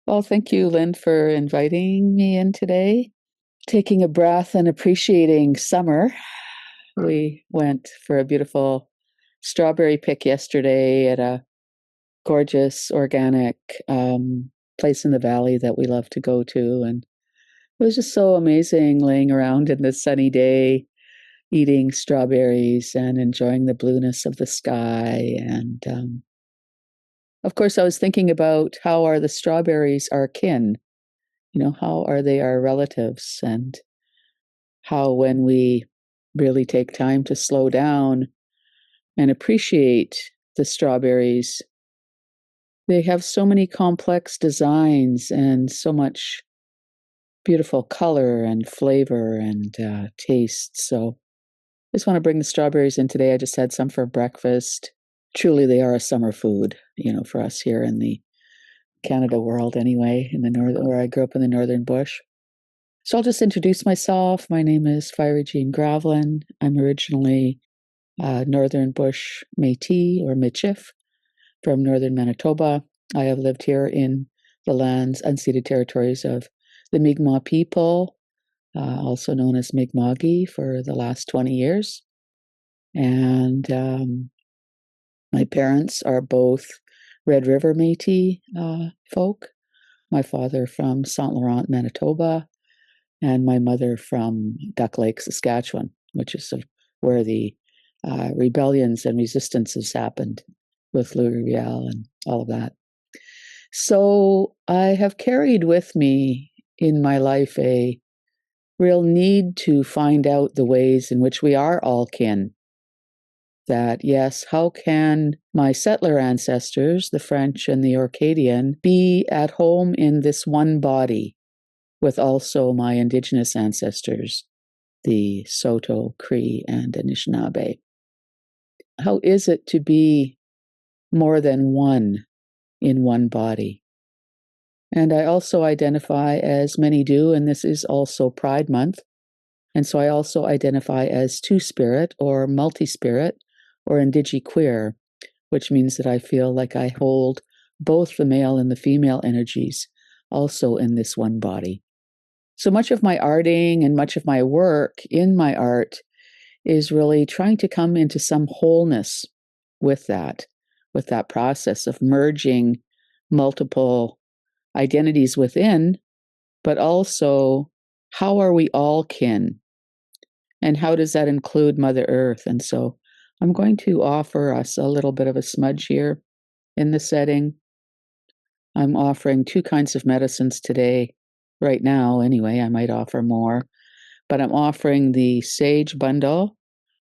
Well, thank you, Lynn, for inviting me in today. Taking a breath and appreciating summer. We went for a beautiful strawberry pick yesterday at a gorgeous organic place in the valley that we love to go to. And it was just so amazing laying around in the sunny day, eating strawberries and enjoying the blueness of the sky. And of course, I was thinking about how are the strawberries our kin? How are they our relatives? And how, when we really take time to slow down and appreciate the strawberries, they have so many complex designs and so much beautiful color and flavor and taste. So I just want to bring the strawberries in today. I just had some for breakfast. Truly, they are a summer food, for us here in the Canada world anyway, in the north, where I grew up in the northern bush. So I'll just introduce myself. My name is Fyre Jean Graveline. I'm originally Northern Bush Métis or Michif from northern Manitoba. I have lived here in the lands, unceded territories of the Mi'kmaq people, also known as Mi'kmaqi, for the last 20 years. And my parents are both Red River Métis folk. My father from St. Laurent, Manitoba, and my mother from Duck Lake, Saskatchewan, which is where the rebellions and resistances happened with Louis Riel and all of that. So I have carried with me in my life a real need to find out the ways in which we are all kin. That, yes, how can my settler ancestors, the French and the Orcadian, be at home in this one body with also my Indigenous ancestors, the Saulteaux, Cree, and Anishinaabe? How is it to be more than one in one body? And I also identify, as many do, and this is also Pride Month, and so I also identify as two-spirit or multi-spirit or indigiqueer, which means that I feel like I hold both the male and the female energies also in this one body. So much of my arting and much of my work in my art is really trying to come into some wholeness with that process of merging multiple identities within, but also how are we all kin? And how does that include Mother Earth? And so I'm going to offer us a little bit of a smudge here in the setting. I'm offering two kinds of medicines today. Right now, anyway, I might offer more. But I'm offering the sage bundle,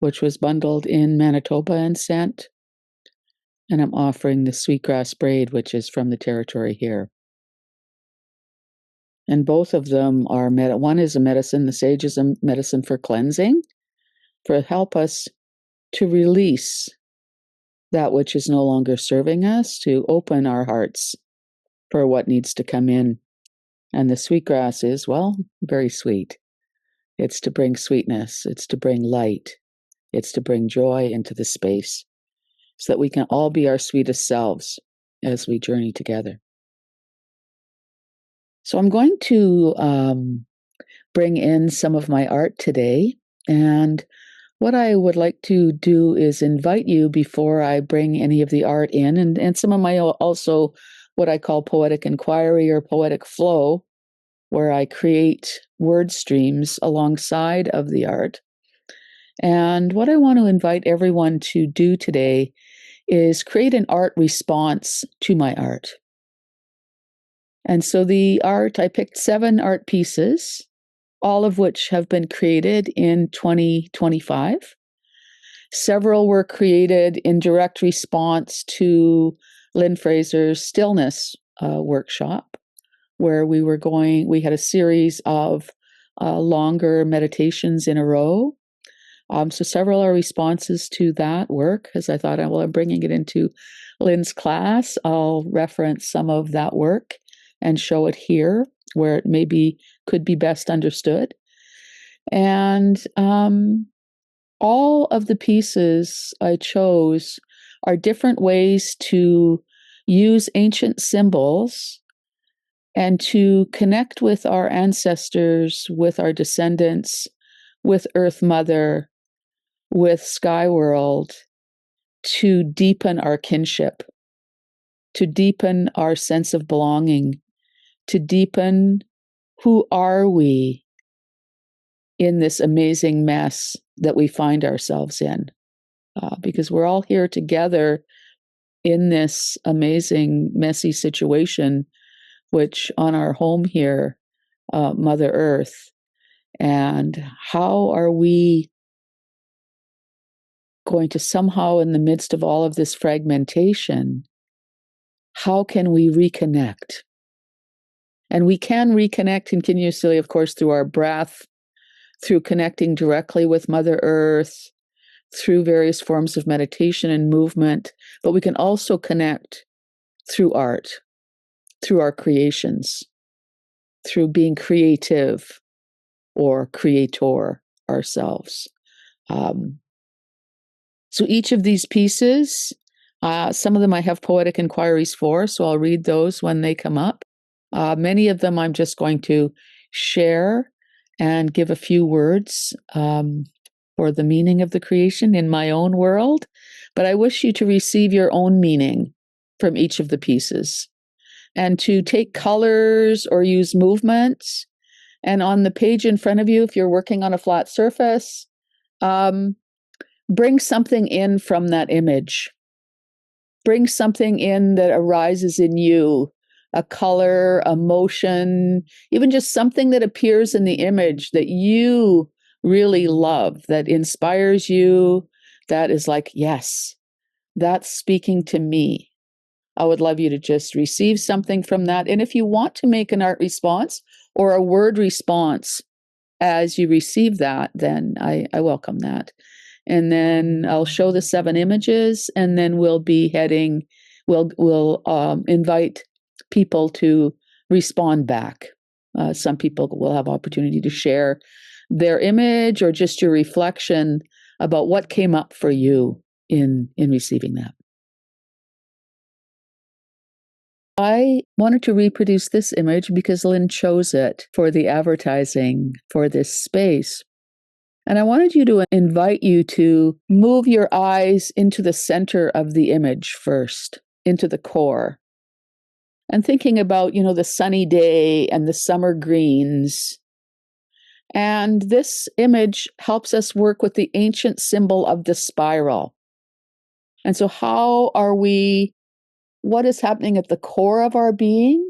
which was bundled in Manitoba and sent. And I'm offering the sweetgrass braid, which is from the territory here. And both of them are, one is a medicine, the sage is a medicine for cleansing, for help us to release that which is no longer serving us, to open our hearts for what needs to come in. And the sweetgrass is, well, very sweet. It's to bring sweetness. It's to bring light. It's to bring joy into the space so that we can all be our sweetest selves as we journey together. So I'm going to bring in some of my art today. And what I would like to do is invite you, before I bring any of the art in, and some of my also what I call poetic inquiry or poetic flow, where I create word streams alongside of the art. And what I want to invite everyone to do today is create an art response to my art. And so the art, I picked 7 art pieces, all of which have been created in 2025. Several were created in direct response to Lynn Fraser's Stillness workshop, where we had a series of longer meditations in a row. So several are responses to that work, as I thought, well, I'm bringing it into Lynn's class. I'll reference some of that work and show it here where it maybe could be best understood. And all of the pieces I chose are different ways to use ancient symbols and to connect with our ancestors, with our descendants, with Earth Mother, with Skyworld, to deepen our kinship, to deepen our sense of belonging, to deepen who are we in this amazing mess that we find ourselves in. Because we're all here together in this amazing, messy situation, which on our home here, Mother Earth. And how are we going to somehow, in the midst of all of this fragmentation, how can we reconnect? And we can reconnect continuously, of course, through our breath, through connecting directly with Mother Earth, through various forms of meditation and movement, but we can also connect through art, through our creations, through being creative or creator ourselves. So each of these pieces, some of them I have poetic inquiries for, so I'll read those when they come up. Many of them I'm just going to share and give a few words for the meaning of the creation in my own world, but I wish you to receive your own meaning from each of the pieces and to take colors or use movements. And on the page in front of you, if you're working on a flat surface, bring something in from that image. Bring something in that arises in you, a color, a motion, even just something that appears in the image that you really love, that inspires you, that is like, yes, that's speaking to me. I would love you to just receive something from that. And if you want to make an art response or a word response as you receive that, then I welcome that. And then I'll show the 7 images, and then we'll invite people to respond back. Some people will have opportunity to share their image or just your reflection about what came up for you in receiving that. I wanted to reproduce this image because Lynn chose it for the advertising for this space. And I wanted to invite you to move your eyes into the center of the image first, into the core. And thinking about, the sunny day and the summer greens. And this image helps us work with the ancient symbol of the spiral. And so what is happening at the core of our being?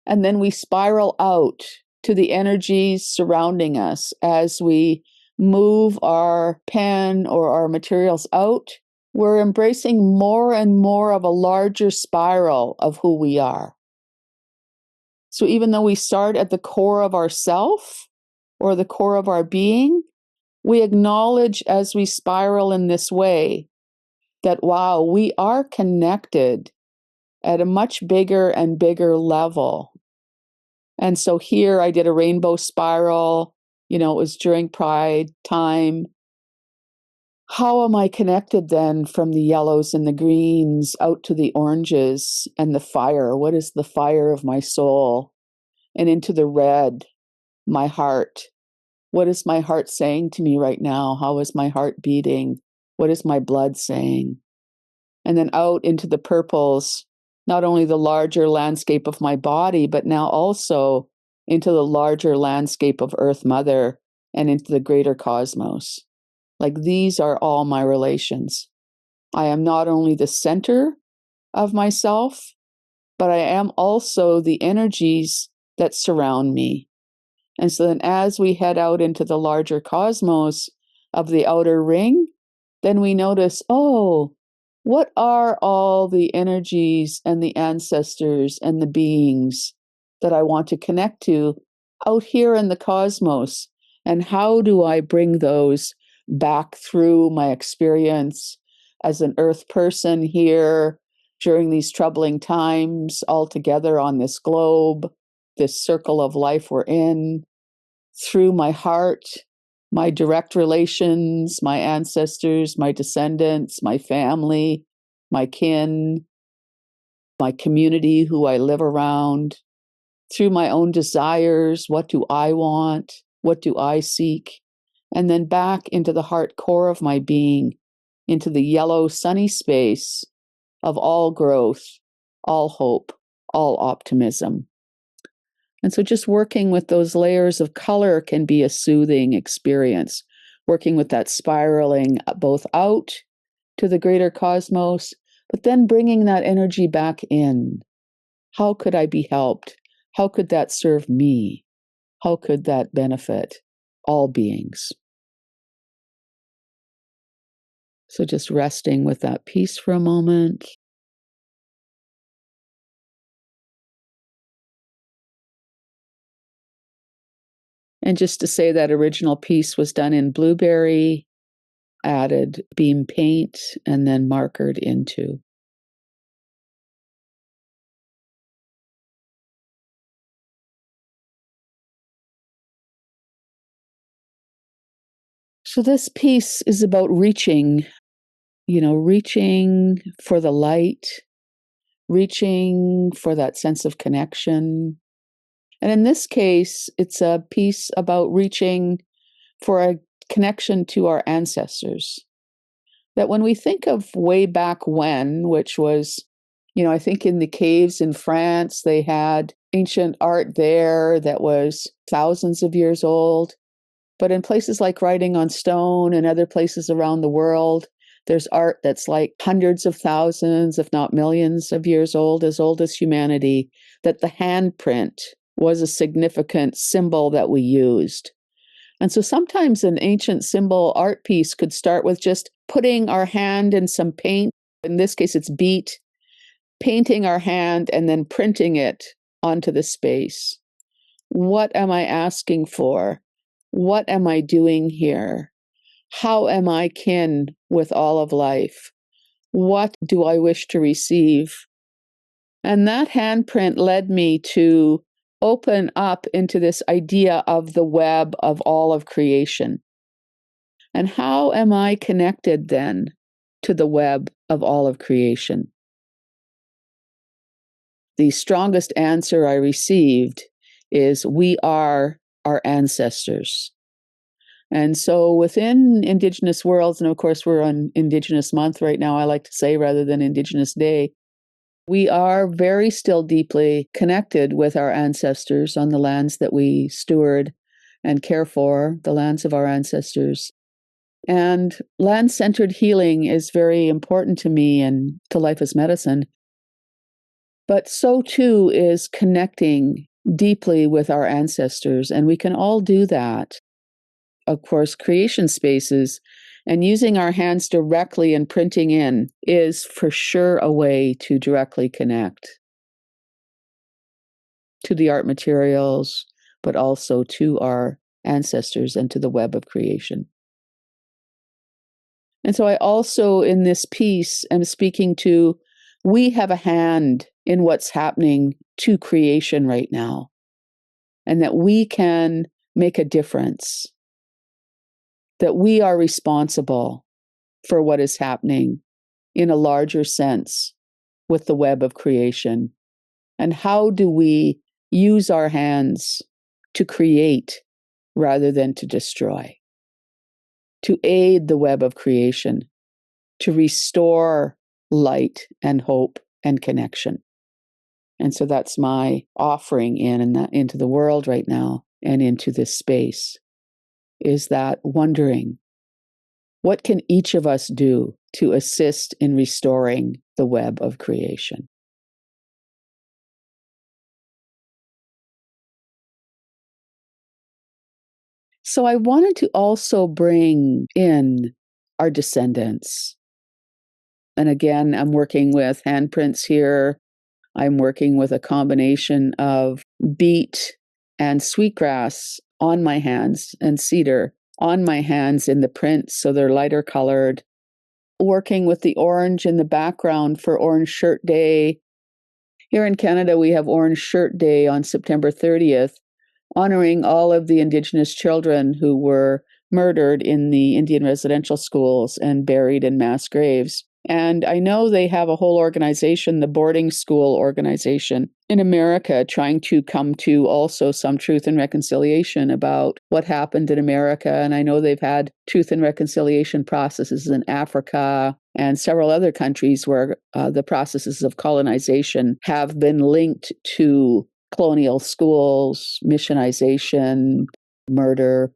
And then we spiral out to the energies surrounding us as we move our pen or our materials out. We're embracing more and more of a larger spiral of who we are. So even though we start at the core of ourself or the core of our being, we acknowledge as we spiral in this way that, wow, we are connected at a much bigger and bigger level. And so here I did a rainbow spiral, it was during Pride time. How am I connected then from the yellows and the greens out to the oranges and the fire? What is the fire of my soul? And into the red, my heart. What is my heart saying to me right now? How is my heart beating? What is my blood saying? And then out into the purples, not only the larger landscape of my body, but now also into the larger landscape of Earth Mother and into the greater cosmos. Like these are all my relations. I am not only the center of myself, but I am also the energies that surround me. And so then as we head out into the larger cosmos of the outer ring, then we notice, what are all the energies and the ancestors and the beings that I want to connect to out here in the cosmos? And how do I bring those back through my experience as an Earth person here during these troubling times, all together on this globe, this circle of life we're in, through my heart, my direct relations, my ancestors, my descendants, my family, my kin, my community who I live around, through my own desires. What do I want? What do I seek? And then back into the heart core of my being, into the yellow sunny space of all growth, all hope, all optimism. And so just working with those layers of color can be a soothing experience, working with that spiraling both out to the greater cosmos, but then bringing that energy back in. How could I be helped? How could that serve me? How could that benefit all beings? So just resting with that peace for a moment. And just to say that original piece was done in blueberry, added beam paint, and then markered into. So this piece is about reaching, reaching for the light, reaching for that sense of connection. And in this case, it's a piece about reaching for a connection to our ancestors. That when we think of way back when, which was, I think in the caves in France, they had ancient art there that was thousands of years old. But in places like writing on stone and other places around the world, there's art that's like hundreds of thousands, if not millions of years old as humanity, that the handprint was a significant symbol that we used. And so sometimes an ancient symbol art piece could start with just putting our hand in some paint. In this case, it's beet, painting our hand and then printing it onto the space. What am I asking for? What am I doing here? How am I kin with all of life? What do I wish to receive? And that handprint led me to open up into this idea of the web of all of creation. And how am I connected then to the web of all of creation? The strongest answer I received is we are our ancestors. And so within Indigenous worlds, and of course we're on Indigenous month right now, I like to say, rather than Indigenous Day, we are very still deeply connected with our ancestors on the lands that we steward and care for, the lands of our ancestors. And land-centered healing is very important to me and to Life as Medicine. But so too is connecting deeply with our ancestors, and we can all do that. Of course, creation spaces and using our hands directly and printing in is for sure a way to directly connect to the art materials, but also to our ancestors and to the web of creation. And so I also, in this piece, am speaking to, we have a hand in what's happening to creation right now, and that we can make a difference, that we are responsible for what is happening in a larger sense with the web of creation. And how do we use our hands to create rather than to destroy? To aid the web of creation, to restore light and hope and connection. And so that's my offering into the world right now and into this space, is that wondering, what can each of us do to assist in restoring the web of creation? So I wanted to also bring in our descendants. And again, I'm working with handprints here. I'm working with a combination of beet and sweetgrass on my hands and cedar on my hands in the prints, so they're lighter colored. Working with the orange in the background for Orange Shirt Day. Here in Canada, we have Orange Shirt Day on September 30th, honoring all of the Indigenous children who were murdered in the Indian residential schools and buried in mass graves. And I know they have a whole organization, the boarding school organization in America, trying to come to also some truth and reconciliation about what happened in America. And I know they've had truth and reconciliation processes in Africa and several other countries where the processes of colonization have been linked to colonial schools, missionization, murder.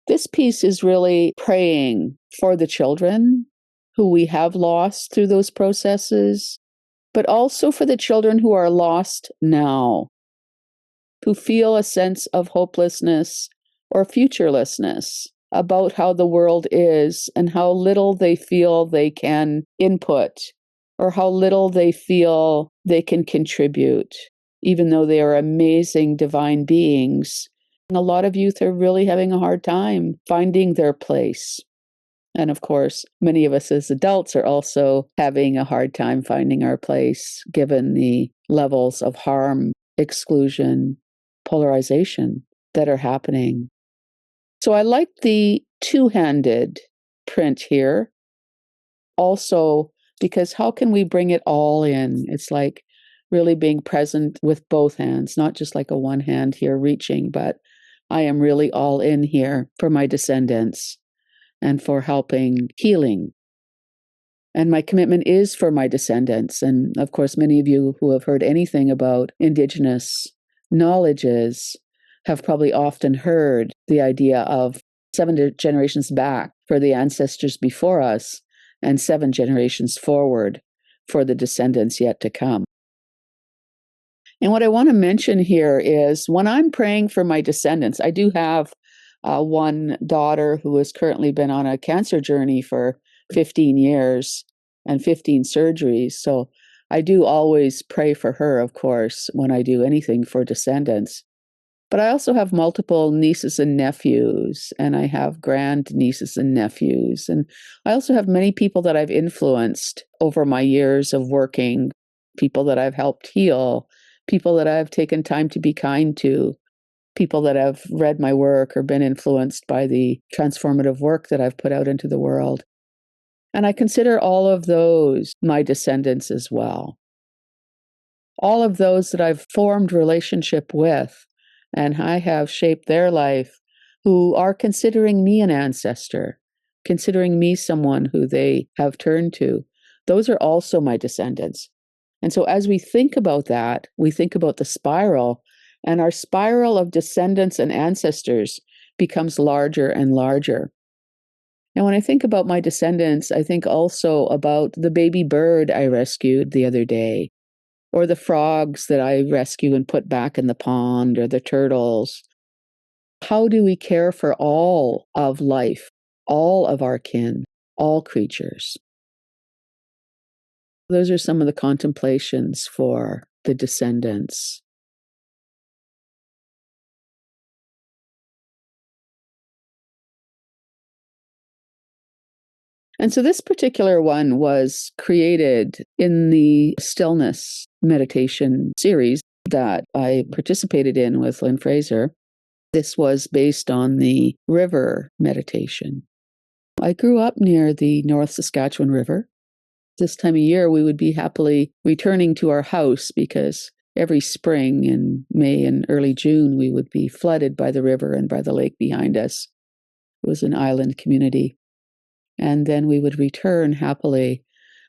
This piece is really praying for the children who we have lost through those processes, but also for the children who are lost now, who feel a sense of hopelessness or futurelessness about how the world is and how little they feel they can input or how little they feel they can contribute, even though they are amazing divine beings. And a lot of youth are really having a hard time finding their place. And of course, many of us as adults are also having a hard time finding our place, given the levels of harm, exclusion, polarization that are happening. So I like the two-handed print here. Also, because how can we bring it all in? It's like really being present with both hands, not just like a one hand here reaching, but I am really all in here for my descendants and for helping healing. And my commitment is for my descendants. And of course, many of you who have heard anything about Indigenous knowledges have probably often heard the idea of 7 generations back for the ancestors before us and 7 generations forward for the descendants yet to come. And what I want to mention here is when I'm praying for my descendants, I do have one daughter who has currently been on a cancer journey for 15 years and 15 surgeries. So I do always pray for her, of course, when I do anything for descendants. But I also have multiple nieces and nephews, and I have grand nieces and nephews. And I also have many people that I've influenced over my years of working, people that I've helped heal, people that I've taken time to be kind to, people that have read my work or been influenced by the transformative work that I've put out into the world. And I consider all of those my descendants as well. All of those that I've formed relationship with and I have shaped their life, who are considering me an ancestor, considering me someone who they have turned to. Those are also my descendants. And so as we think about that, we think about the spiral, and our spiral of descendants and ancestors becomes larger and larger. And when I think about my descendants, I think also about the baby bird I rescued the other day, or the frogs that I rescue and put back in the pond, or the turtles. How do we care for all of life, all of our kin, all creatures? Those are some of the contemplations for the descendants. And so this particular one was created in the stillness meditation series that I participated in with Lynn Fraser. This was based on the river meditation. I grew up near the North Saskatchewan River. This time of year, we would be happily returning to our house because every spring in May and early June, we would be flooded by the river and by the lake behind us. It was an island community. And then we would return happily.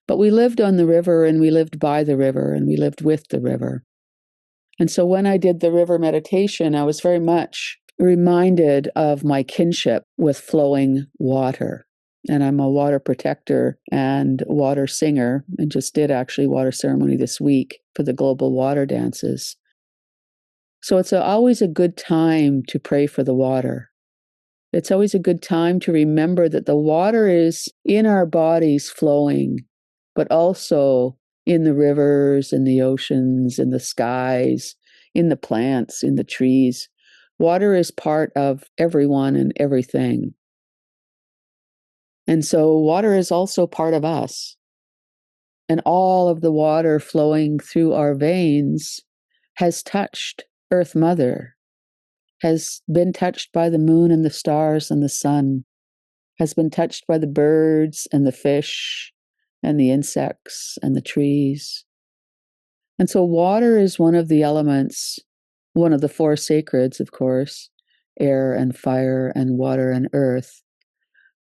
But we lived on the river and we lived by the river and we lived with the river. And so when I did the river meditation, I was very much reminded of my kinship with flowing water. And I'm a water protector and water singer, and just did actually water ceremony this week for the global water dances. So it's always a good time to pray for the water. It's always a good time to remember that the water is in our bodies flowing, but also in the rivers, in the oceans, in the skies, in the plants, in the trees. Water is part of everyone and everything. And so water is also part of us. And all of the water flowing through our veins has touched Earth Mother, has been touched by the moon and the stars and the sun, has been touched by the birds and the fish and the insects and the trees. And so water is one of the elements, one of the four sacreds, of course, air and fire and water and earth.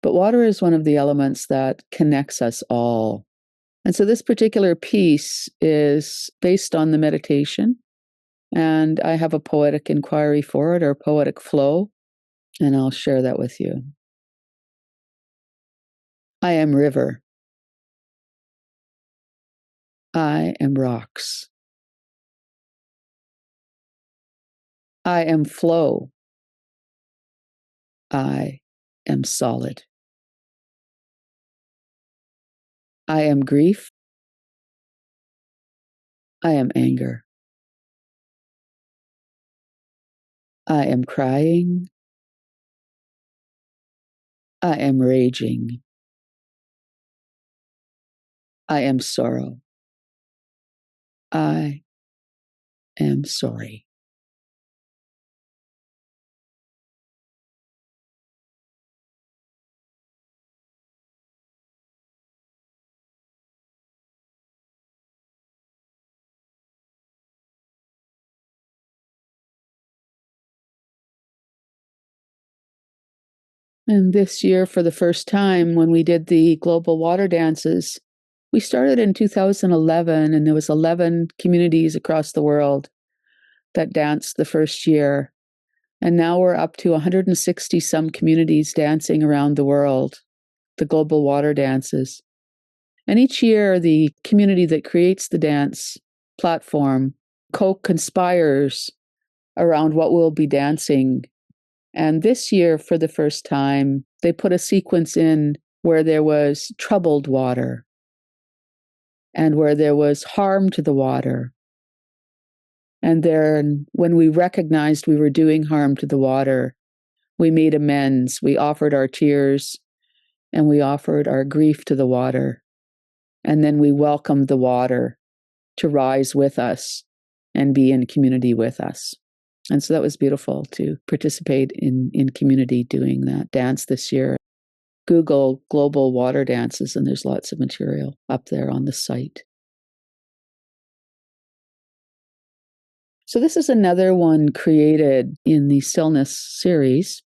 But water is one of the elements that connects us all. And so this particular piece is based on the meditation. And I have a poetic inquiry for it, or poetic flow, and I'll share that with you. I am river. I am rocks. I am flow. I am solid. I am grief. I am anger. I am crying. I am raging. I am sorrow. I am sorry. And this year, for the first time, when we did the global water dances, we started in 2011, and there was 11 communities across the world that danced the first year. And now we're up to 160 some communities dancing around the world, the global water dances. And each year, the community that creates the dance platform co-conspires around what we'll be dancing. And this year, for the first time, they put a sequence in where there was troubled water and where there was harm to the water. And then when we recognized we were doing harm to the water, we made amends. We offered our tears and we offered our grief to the water. And then we welcomed the water to rise with us and be in community with us. And so that was beautiful to participate in community doing that dance this year. Google global water dances, and there's lots of material up there on the site. So this is another one created in the Stillness series.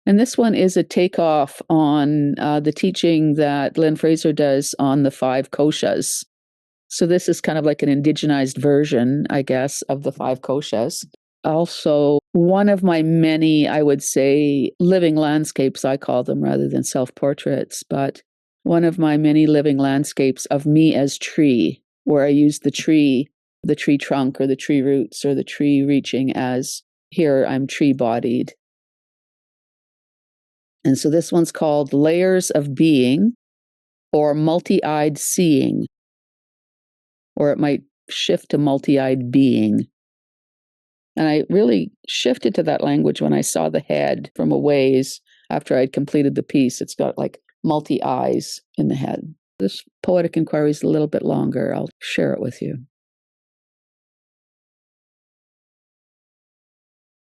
And this one is a takeoff on the teaching that Lynn Fraser does on the 5 Koshas. So this is kind of like an indigenized version, I guess, of the 5 Koshas. Also, one of my many, I would say, living landscapes, I call them rather than self-portraits, but one of my many living landscapes of me as tree, where I use the tree trunk or the tree roots or the tree reaching as, here I'm tree-bodied. And so this one's called Layers of Being, or Multi-Eyed Seeing, or it might shift to multi-eyed being. And I really shifted to that language when I saw the head from a ways after I'd completed the piece. It's got like multi-eyes in the head. This poetic inquiry is a little bit longer. I'll share it with you.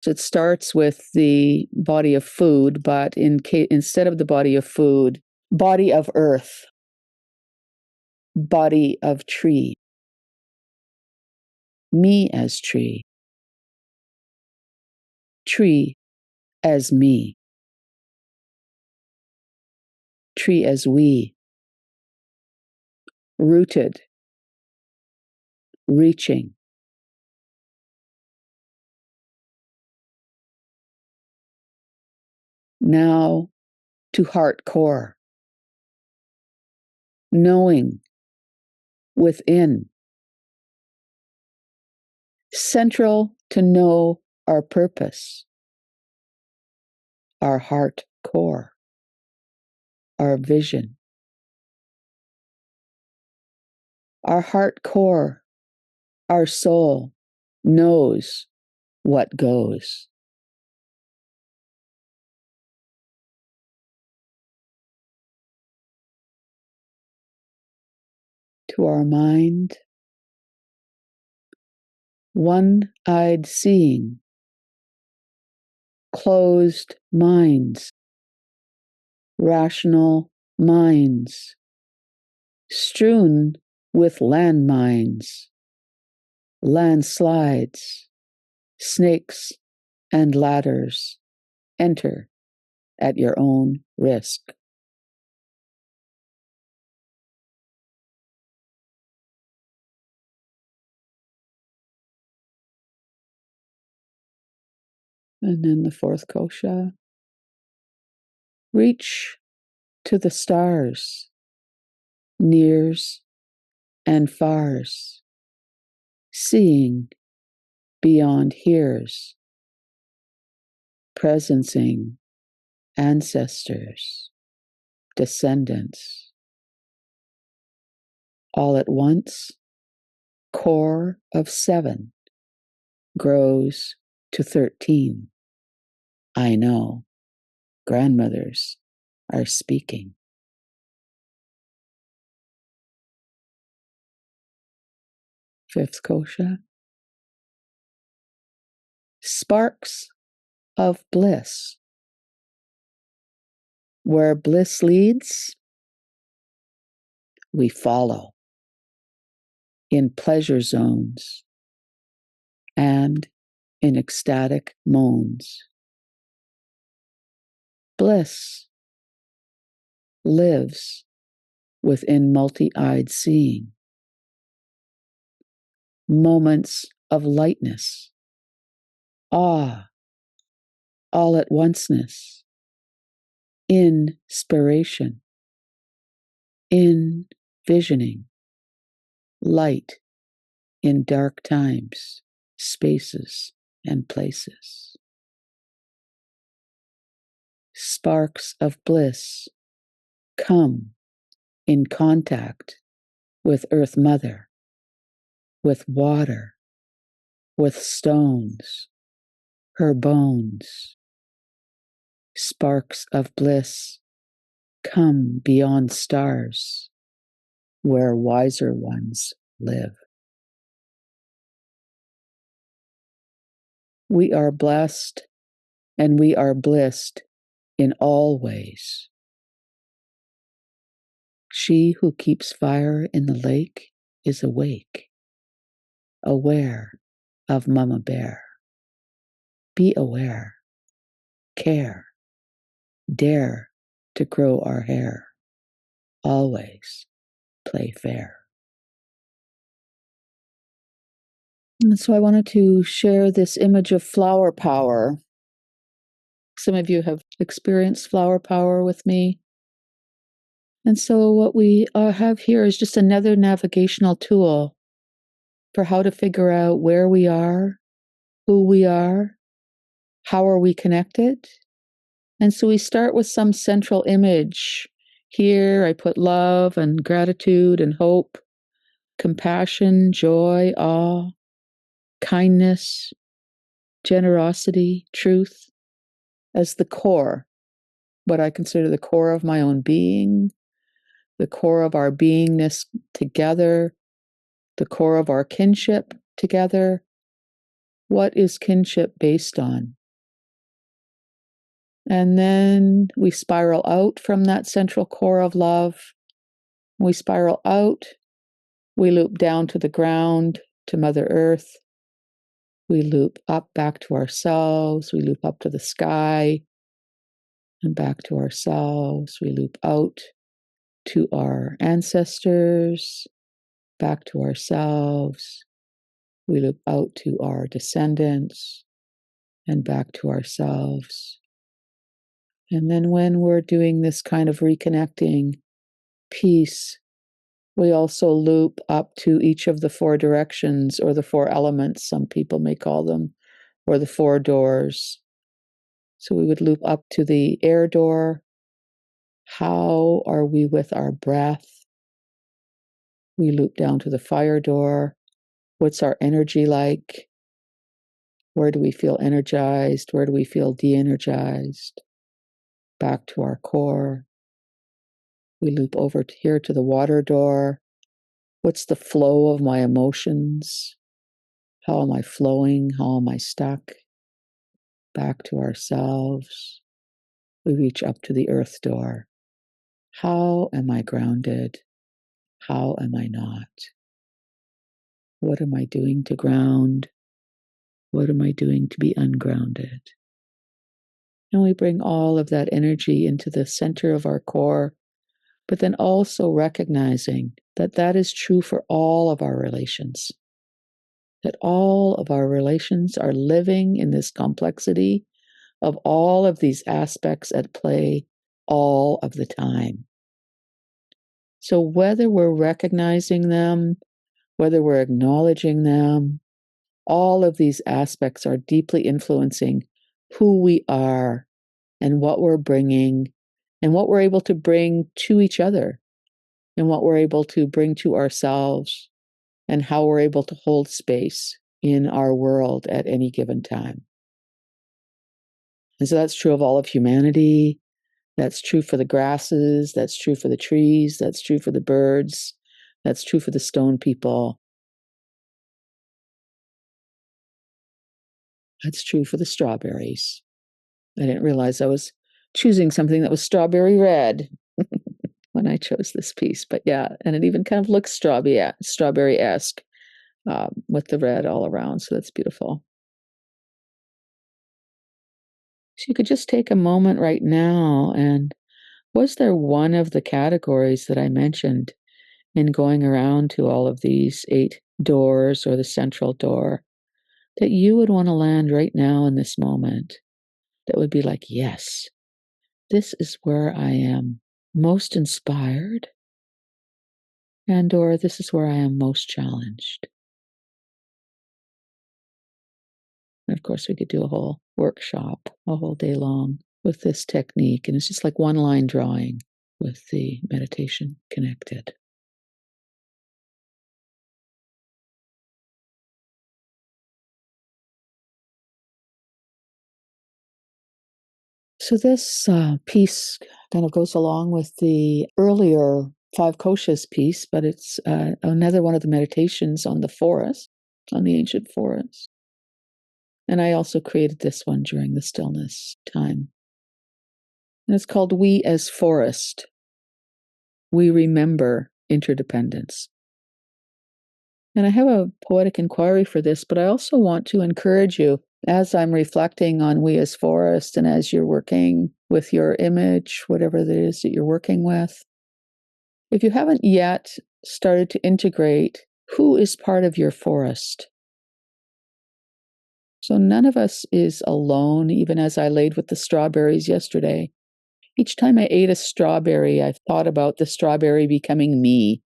So it starts with the body of food, but instead of the body of food, body of earth, body of tree, me as tree, tree as me, tree as we, rooted, reaching. Now to heart core, knowing within, central to know our purpose, our heart core, our vision. Our heart core, our soul, knows what goes. To our mind, one-eyed seeing, closed minds, rational minds, strewn with landmines, landslides, snakes, and ladders. Enter at your own risk. And then the fourth kosha. Reach to the stars, nears and fars, seeing beyond hears, presencing ancestors, descendants. All at once, core of 7 grows to 13. I know grandmothers are speaking. Fifth kosha. Sparks of bliss. Where bliss leads, we follow in pleasure zones and in ecstatic moans. Bliss lives within multi-eyed seeing. Moments of lightness, awe, all at onceness, inspiration, envisioning, light in dark times, spaces, and places. Sparks of bliss come in contact with Earth Mother, with water, with stones, her bones. Sparks of bliss come beyond stars, where wiser ones live. We are blessed and we are blissed in all ways. She who keeps fire in the lake is awake, aware of Mama Bear. Be aware, care, dare to grow our hair. Always play fair. And so I wanted to share this image of flower power. Some of you have experienced flower power with me. And so what we have here is just another navigational tool for how to figure out where we are, who we are, how are we connected. And so we start with some central image. Here I put love and gratitude and hope, compassion, joy, awe, kindness, generosity, truth as the core, what I consider the core of my own being, the core of our beingness together, the core of our kinship together. What is kinship based on? And then we spiral out from that central core of love. We spiral out. We loop down to the ground, to Mother Earth. We loop up back to ourselves. We loop up to the sky and back to ourselves. We loop out to our ancestors, back to ourselves. We loop out to our descendants and back to ourselves. And then when we're doing this kind of reconnecting piece, we also loop up to each of the 4 directions or the 4 elements, some people may call them, or the 4 doors. So we would loop up to the air door. How are we with our breath? We loop down to the fire door. What's our energy like? Where do we feel energized? Where do we feel de-energized? Back to our core. We loop over to here to the water door. What's the flow of my emotions? How am I flowing? How am I stuck? Back to ourselves. we reach up to the earth door. How am I grounded? How am I not? What am I doing to ground? What am I doing to be ungrounded? And we bring all of that energy into the center of our core, but then also recognizing that that is true for all of our relations. That all of our relations are living in this complexity of all of these aspects at play all of the time. So whether we're recognizing them, whether we're acknowledging them, all of these aspects are deeply influencing who we are and what we're bringing and what we're able to bring to each other and what we're able to bring to ourselves and how we're able to hold space in our world at any given time. And so that's true of all of humanity. That's true for the grasses. That's true for the trees. That's true for the birds. That's true for the stone people. That's true for the strawberries. I didn't realize I was choosing something that was strawberry red when I chose this piece. But yeah, and it even kind of looks strawberry-esque with the red all around. So that's beautiful. So you could just take a moment right now and was there one of the categories that I mentioned in going around to all of these 8 doors or the central door that you would want to land right now in this moment that would be like, yes, this is where I am most inspired and or this is where I am most challenged. And of course, we could do a whole workshop a whole day long with this technique. And it's just like one line drawing with the meditation connected. So this piece kind of goes along with the earlier 5 Koshas piece, but it's another one of the meditations on the forest, on the ancient forest. And I also created this one during the stillness time. And it's called We as Forest. We remember interdependence. And I have a poetic inquiry for this, but I also want to encourage you as I'm reflecting on We as Forest and as you're working with your image, whatever it is that you're working with, if you haven't yet started to integrate who is part of your forest. So none of us is alone, even as I laid with the strawberries yesterday. Each time I ate a strawberry, I thought about the strawberry becoming me,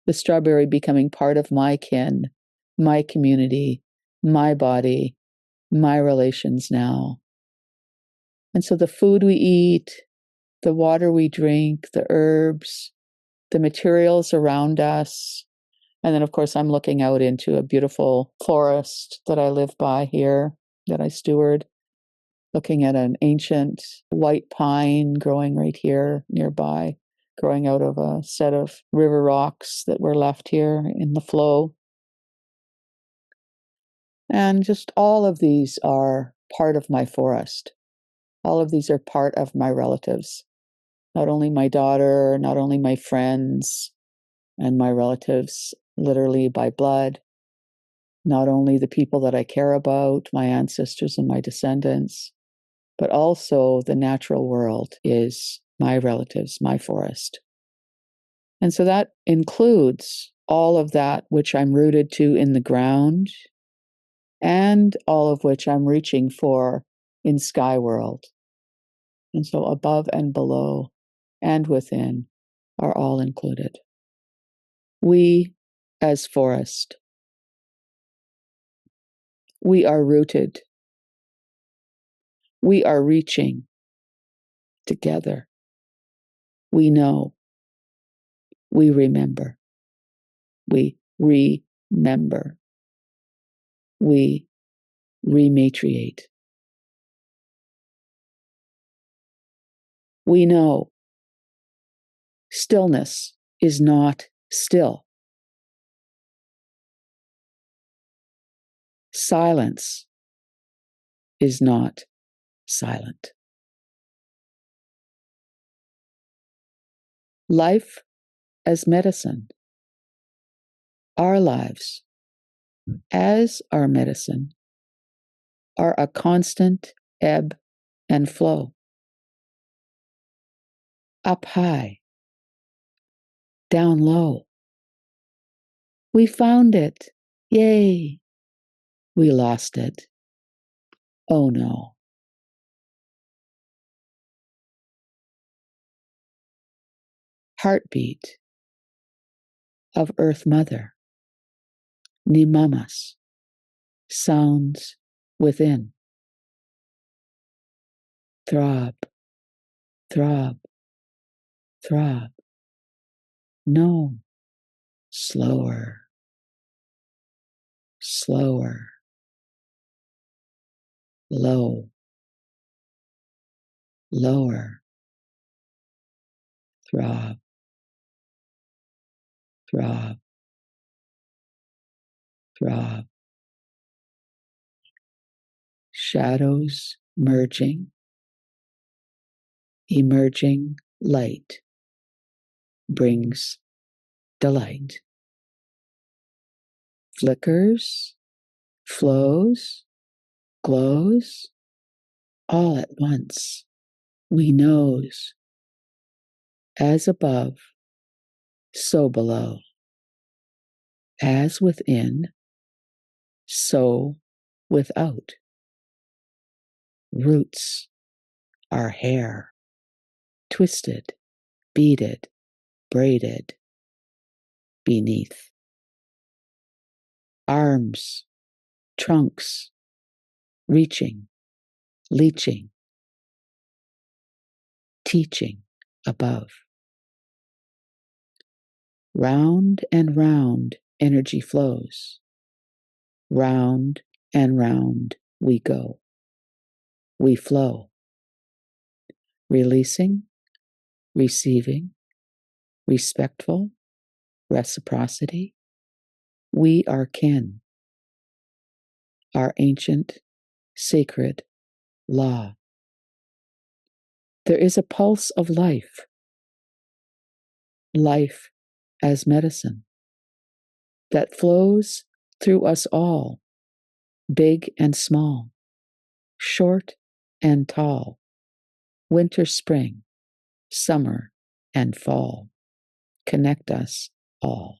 the strawberry becoming part of my kin, my community, my body, my relations now. And so the food we eat, the water we drink, the herbs, the materials around us, and then of course I'm looking out into a beautiful forest that I live by here, that I steward, looking at an ancient white pine growing right here nearby, growing out of a set of river rocks that were left here in the flow. And just all of these are part of my forest. All of these are part of my relatives. Not only my daughter, not only my friends and my relatives, literally by blood, not only the people that I care about, my ancestors and my descendants, but also the natural world is my relatives, my forest. And so that includes all of that which I'm rooted to in the ground and all of which I'm reaching for in Skyworld. And so above and below and within are all included. We as forest, we are rooted. We are reaching together. We know. We remember. We remember. We rematriate. We know stillness is not still. Silence is not silent. Life as medicine. Our lives, as our medicine, are a constant ebb and flow. Up high, down low. We found it. Yay. We lost it. Oh no. Heartbeat of Earth Mother. Ni mamas. Sounds within. Throb, throb, throb. No. Slower, slower. Low, lower. Throb, throb, throb. Shadows merging, emerging light brings delight. Flickers, flows, glows, all at once. We knows, as above, so below. As within, so without. Roots, our hair, twisted, beaded, braided, beneath. Arms, trunks, reaching, leaching, teaching above. Round and round energy flows. Round and round we go. We flow. Releasing, receiving, respectful, reciprocity. We are kin. Our ancient, sacred law. There is a pulse of life. Life as medicine that flows through us all, big and small, short and tall, winter, spring, summer, and fall. Connect us all.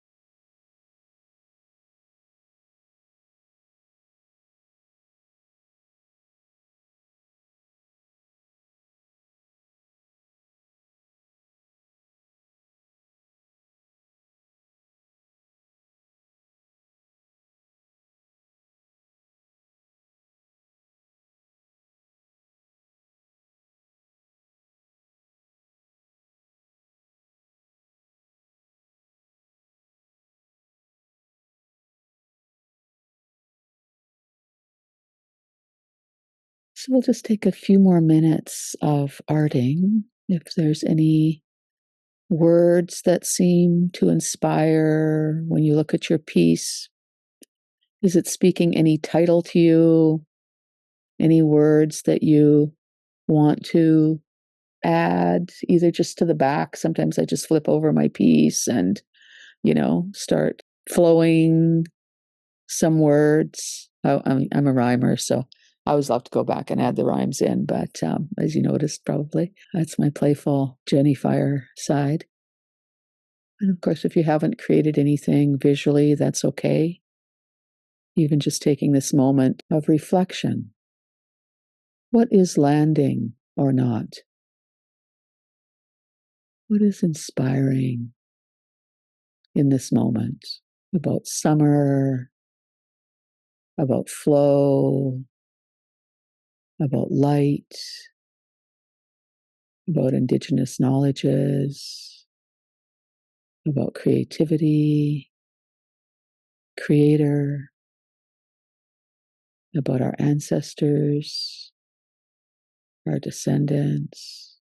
So we'll just take a few more minutes of arting. If there's any words that seem to inspire when you look at your piece, is it speaking any title to you? Any words that you want to add, either just to the back? Sometimes I just flip over my piece and, start flowing some words. I'm a rhymer, so I always love to go back and add the rhymes in, but as you noticed, probably, that's my playful Jenny Fyre side. And of course, if you haven't created anything visually, that's okay. Even just taking this moment of reflection. What is landing or not? What is inspiring in this moment about summer, about flow, about light, about Indigenous knowledges, about creativity, creator, about our ancestors, our descendants.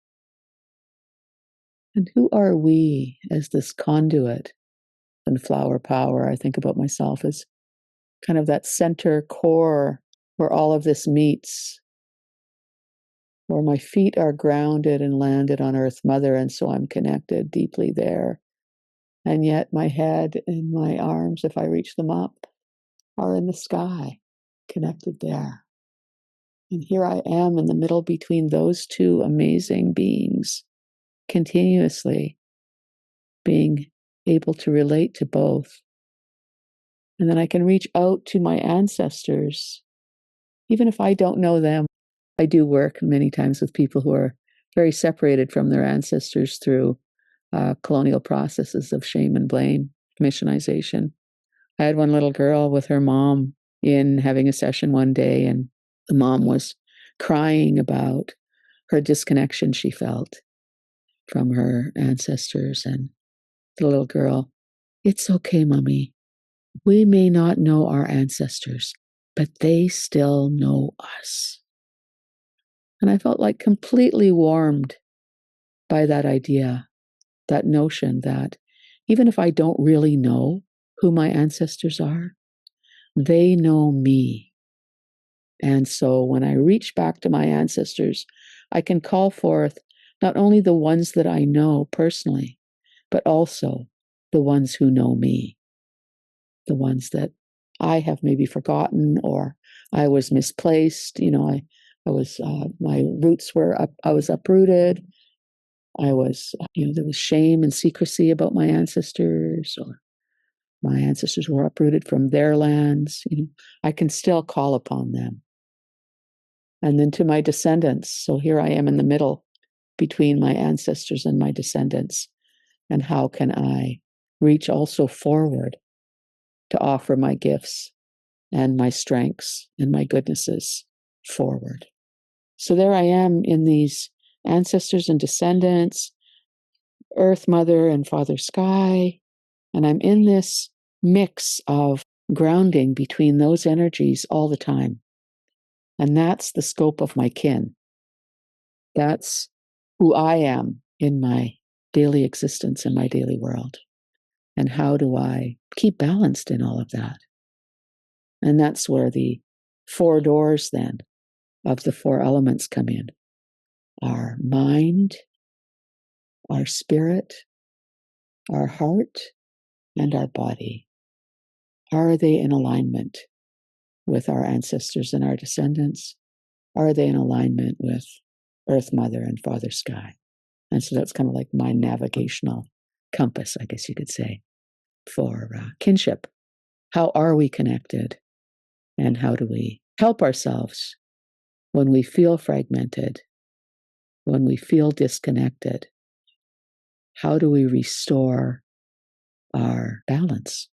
And who are we as this conduit and flower power? I think about myself as kind of that center core where all of this meets, where my feet are grounded and landed on Earth Mother, and so I'm connected deeply there. And yet my head and my arms, if I reach them up, are in the sky, connected there. And here I am in the middle between those two amazing beings, continuously being able to relate to both. And then I can reach out to my ancestors. Even if I don't know them, I do work many times with people who are very separated from their ancestors through colonial processes of shame and blame, missionization. I had one little girl with her mom in having a session one day, and the mom was crying about her disconnection she felt from her ancestors. And the little girl, "It's okay, Mommy. We may not know our ancestors, but they still know us." And I felt like completely warmed by that idea, that notion that even if I don't really know who my ancestors are, they know me. And so when I reach back to my ancestors, I can call forth not only the ones that I know personally, but also the ones who know me, the ones that I have maybe forgotten or I was misplaced. I was, my roots were up, I was uprooted. I was, there was shame and secrecy about my ancestors, or my ancestors were uprooted from their lands. I can still call upon them. And then to my descendants. So here I am in the middle between my ancestors and my descendants. And how can I reach also forward to offer my gifts and my strengths and my goodnesses forward? So there I am in these ancestors and descendants, Earth Mother and Father Sky, and I'm in this mix of grounding between those energies all the time. And that's the scope of my kin. That's who I am in my daily existence, in my daily world. And how do I keep balanced in all of that? And that's where the 4 doors then of the 4 elements come in. Our mind, our spirit, our heart, and our body. Are they in alignment with our ancestors and our descendants? Are they in alignment with Earth Mother and Father Sky? And so that's kind of like my navigational compass, I guess you could say, for kinship. How are we connected? And how do we help ourselves when we feel fragmented, when we feel disconnected? How do we restore our balance?